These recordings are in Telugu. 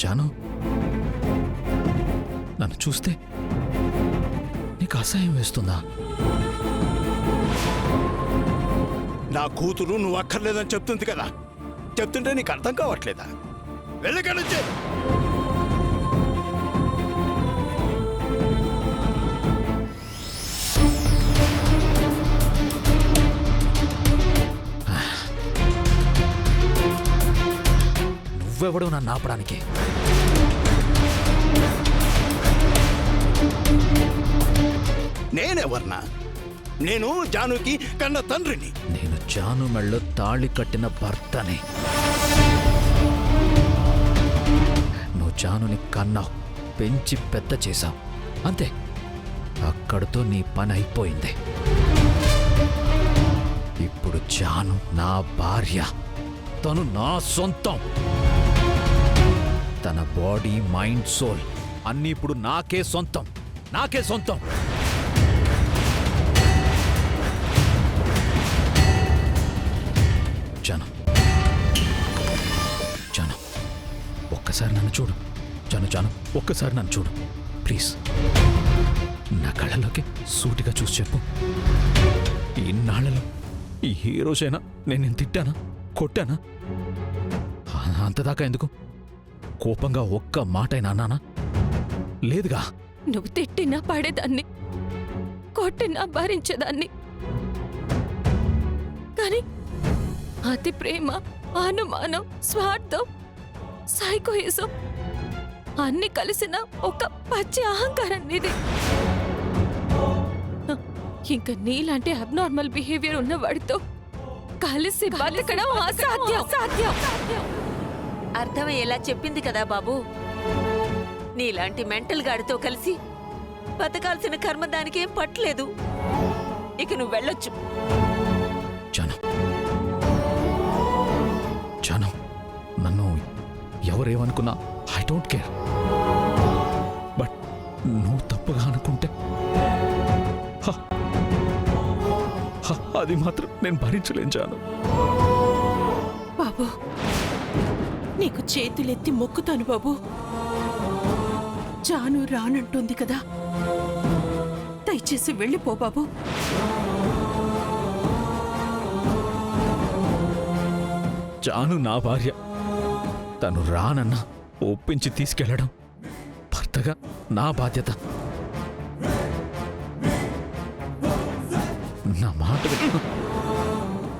జాను, నన్ను చూస్తే నీకు అసహ్యం వేస్తుందా? నా కూతురు నువ్వు అక్కర్లేదని చెప్తుంది కదా, చెప్తుంటే నీకు అర్థం కావట్లేదా? వెళ్ళకనుంచే. నువ్వెవడో నన్ను ఆపడానికి? నేనెవర్నా? నేను జానుకి కన్న తండ్రిని. నేను జాను మెళ్ళో తాళి కట్టిన భర్తని. నువ్వు జానుని కన్నావు, పెంచి పెద్ద చేశావు, అంతే. అక్కడితో నీ పని అయిపోయింది. ఇప్పుడు జాను నా భార్య, తను నా సొంతం. తన బాడీ, మైండ్, సోల్ అన్నీ ఇప్పుడు నాకే సొంతం, నాకే సొంతం. జాను, జాను, ఒక్కసారి నన్ను చూడు. జాను, జాను, ఒక్కసారి నన్ను చూడు ప్లీజ్. నా కళ్ళలోకి సూటిగా చూసి చెప్పు, ఇన్నాళ్లలో ఈ రోజైనా నేను తిట్టానా, కొట్టానా? అంతదాకా ఎందుకు? కోపంగా ఒక్క మాటైనా అన్నానా? లేదుగా. నువ్వు తిట్టినా పడేదాన్ని, కొట్టినా భరించేదాన్ని. కానీ అతి ప్రేమ, అనుమానం, స్వార్థం, సైకోయిజం అన్ని కలిసిన ఒక పచ్చి అహంకారం ఇది. ఇంకా నీలాంటి అబ్నార్మల్ బిహేవియర్ ఉన్న వాడితో కలిసి బతకడం అసాధ్యం. అర్థమయ్యేలా చెప్పింది కదా బాబు. నీలాంటి మెంటల్ గాడితో కలిసి బతకాల్సిన కర్మ దానికేం పట్టలేదు. ఇక నువ్వు వెళ్ళొచ్చు. జాను, జాను, నన్ను ఎవరేమనుకున్నా ఐ డోంట్ కేర్. బట్ నువ్వు తప్పుగా అనుకుంటే అది మాత్రం నేను భరించలేను జాను. బాబు, నీకు చేతులెత్తి మొక్కుతాను బాబు. జాను రానంటుంది కదా, దయచేసి వెళ్ళిపో బాబు. జాను నా భార్య, తను రానన్నా ఒప్పించి తీసుకెళ్లడం భర్తగా నా బాధ్యత. నా మాట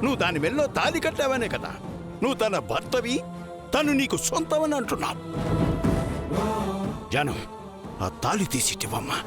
నువ్వు దాని మెల్లో తాళి కట్టావనే కదా, నువ్వు తన భర్తవి, తను నీకు సొంతమని అంటున్నావు. జాను, ఆ తాళి తీసిటివమ్మా.